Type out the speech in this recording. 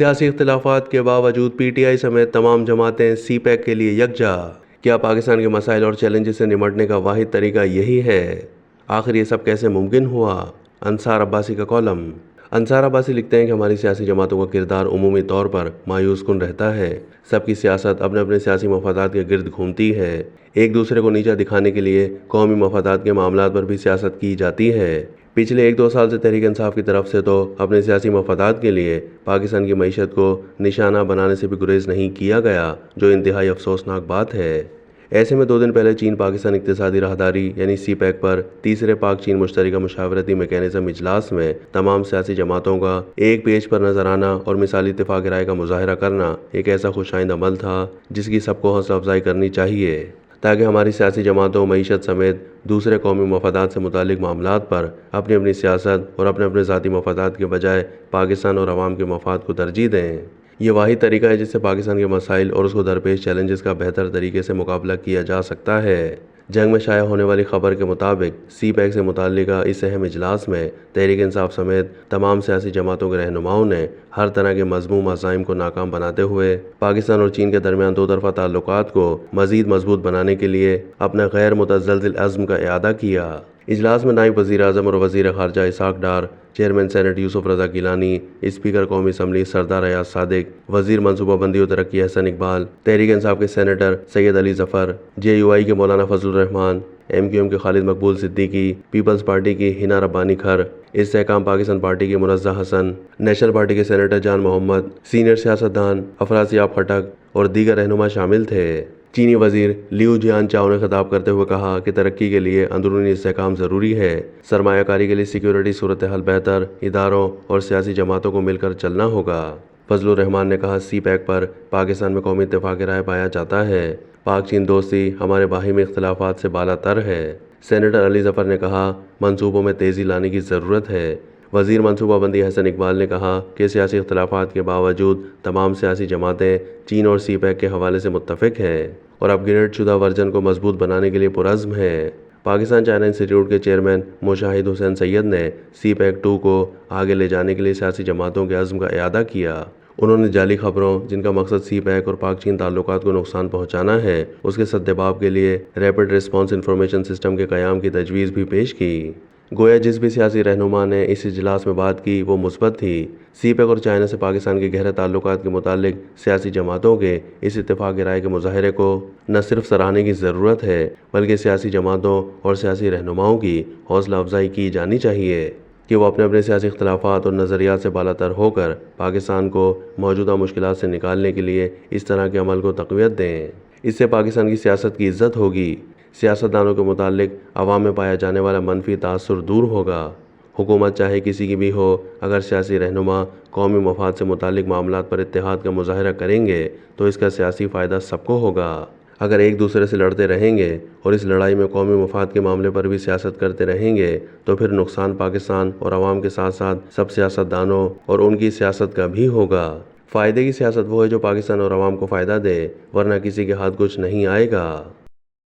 سیاسی اختلافات کے باوجود پی ٹی آئی سمیت تمام جماعتیں سی پیک کے لیے یکجا۔ کیا پاکستان کے مسائل اور چیلنجز سے نمٹنے کا واحد طریقہ یہی ہے؟ آخر یہ سب کیسے ممکن ہوا؟ انصار عباسی کا کالم۔ انصار عباسی لکھتے ہیں کہ ہماری سیاسی جماعتوں کا کردار عمومی طور پر مایوس کن رہتا ہے۔ سب کی سیاست اپنے اپنے سیاسی مفادات کے گرد گھومتی ہے۔ ایک دوسرے کو نیچا دکھانے کے لیے قومی مفادات کے معاملات پر بھی سیاست کی جاتی ہے۔ پچھلے 1-2 سال سے تحریک انصاف کی طرف سے تو اپنے سیاسی مفادات کے لیے پاکستان کی معیشت کو نشانہ بنانے سے بھی گریز نہیں کیا گیا، جو انتہائی افسوسناک بات ہے۔ ایسے میں 2 دن پہلے چین پاکستان اقتصادی راہداری یعنی سی پیک پر تیسرے پاک چین مشترکہ مشاورتی میکینزم اجلاس میں تمام سیاسی جماعتوں کا ایک پیج پر نظر آنا اور مثالی اتفاق رائے کا مظاہرہ کرنا ایک ایسا خوشائند عمل تھا جس کی سب کو حوصلہ افزائی کرنی چاہیے، تاکہ ہماری سیاسی جماعتوں معیشت سمیت دوسرے قومی مفادات سے متعلق معاملات پر اپنی اپنی سیاست اور اپنے اپنے ذاتی مفادات کے بجائے پاکستان اور عوام کے مفاد کو ترجیح دیں۔ یہ واحد طریقہ ہے جس سے پاکستان کے مسائل اور اس کو درپیش چیلنجز کا بہتر طریقے سے مقابلہ کیا جا سکتا ہے۔ جنگ میں شائع ہونے والی خبر کے مطابق سی پیک سے متعلقہ اس اہم اجلاس میں تحریک انصاف سمیت تمام سیاسی جماعتوں کے رہنماؤں نے ہر طرح کے مذموم عزائم کو ناکام بناتے ہوئے پاکستان اور چین کے درمیان 2 طرفہ تعلقات کو مزید مضبوط بنانے کے لیے اپنے غیر متزلزل عزم کا اعادہ کیا۔ اجلاس میں نائب وزیر اعظم اور وزیر خارجہ اسحاق ڈار، چیئرمین سینٹ یوسف رضا گیلانی، اسپیکر قومی اسمبلی سردار ایاز صادق، وزیر منصوبہ بندی و ترقی احسن اقبال، تحریک انصاف کے senator Syed Ali Zafar, J you آئی کے مولانا فضل الرحمان، ایم کیو ایم کے خالد مقبول صدیقی، پیپلز پارٹی کی ہنا ربانی کھر، استحکام پاکستان پارٹی کے منزہ حسن، نیشنل پارٹی کے سینیٹر جان محمد، سینئر سیاستدان افراسیاب خٹک اور دیگر رہنما شامل تھے۔ چینی وزیر لیو جیان چاؤ نے خطاب کرتے ہوئے کہا کہ ترقی کے لیے اندرونی استحکام ضروری ہے، سرمایہ کاری کے لیے سیکیورٹی صورتحال بہتر، اداروں اور سیاسی جماعتوں کو مل کر چلنا ہوگا۔ فضل الرحمان نے کہا سی پیک پر پاکستان میں قومی اتفاق رائے پایا جاتا ہے، پاک چین دوستی ہمارے باہمی اختلافات سے بالا تر ہے۔ سینیٹر علی ظفر نے کہا منصوبوں میں تیزی لانے کی ضرورت ہے۔ وزیر منصوبہ بندی احسن اقبال نے کہا کہ سیاسی اختلافات کے باوجود تمام سیاسی جماعتیں چین اور سی پیک کے حوالے سے متفق ہیں اور اپ گریڈ شدہ ورژن کو مضبوط بنانے کے لیے پرعزم ہیں۔ پاکستان چائنا انسٹی ٹیوٹ کے چیئرمین مشاہد حسین سید نے سی پیک 2 کو آگے لے جانے کے لیے سیاسی جماعتوں کے عزم کا اعادہ کیا۔ انہوں نے جعلی خبروں جن کا مقصد سی پیک اور پاک چین تعلقات کو نقصان پہنچانا ہے، اس کے سدباب کے لیے ریپڈ ریسپانس انفارمیشن سسٹم کے قیام کی تجویز بھی پیش کی۔ گویا جس بھی سیاسی رہنما نے اس اجلاس میں بات کی وہ مثبت تھی۔ سی پیک اور چائنا سے پاکستان کے گہرے تعلقات کے متعلق سیاسی جماعتوں کے اس اتفاق رائے کے مظاہرے کو نہ صرف سراہنے کی ضرورت ہے بلکہ سیاسی جماعتوں اور سیاسی رہنماؤں کی حوصلہ افزائی کی جانی چاہیے کہ وہ اپنے اپنے سیاسی اختلافات اور نظریات سے بالاتر ہو کر پاکستان کو موجودہ مشکلات سے نکالنے کے لیے اس طرح کے عمل کو تقویت دیں۔ اس سے پاکستان کی سیاست کی عزت ہوگی، سیاستدانوں کے متعلق عوام میں پایا جانے والا منفی تاثر دور ہوگا۔ حکومت چاہے کسی کی بھی ہو، اگر سیاسی رہنما قومی مفاد سے متعلق معاملات پر اتحاد کا مظاہرہ کریں گے تو اس کا سیاسی فائدہ سب کو ہوگا۔ اگر ایک دوسرے سے لڑتے رہیں گے اور اس لڑائی میں قومی مفاد کے معاملے پر بھی سیاست کرتے رہیں گے تو پھر نقصان پاکستان اور عوام کے ساتھ ساتھ سب سیاستدانوں اور ان کی سیاست کا بھی ہوگا۔ فائدے کی سیاست وہ ہے جو پاکستان اور عوام کو فائدہ دے، ورنہ کسی کے ہاتھ کچھ نہیں آئے گا۔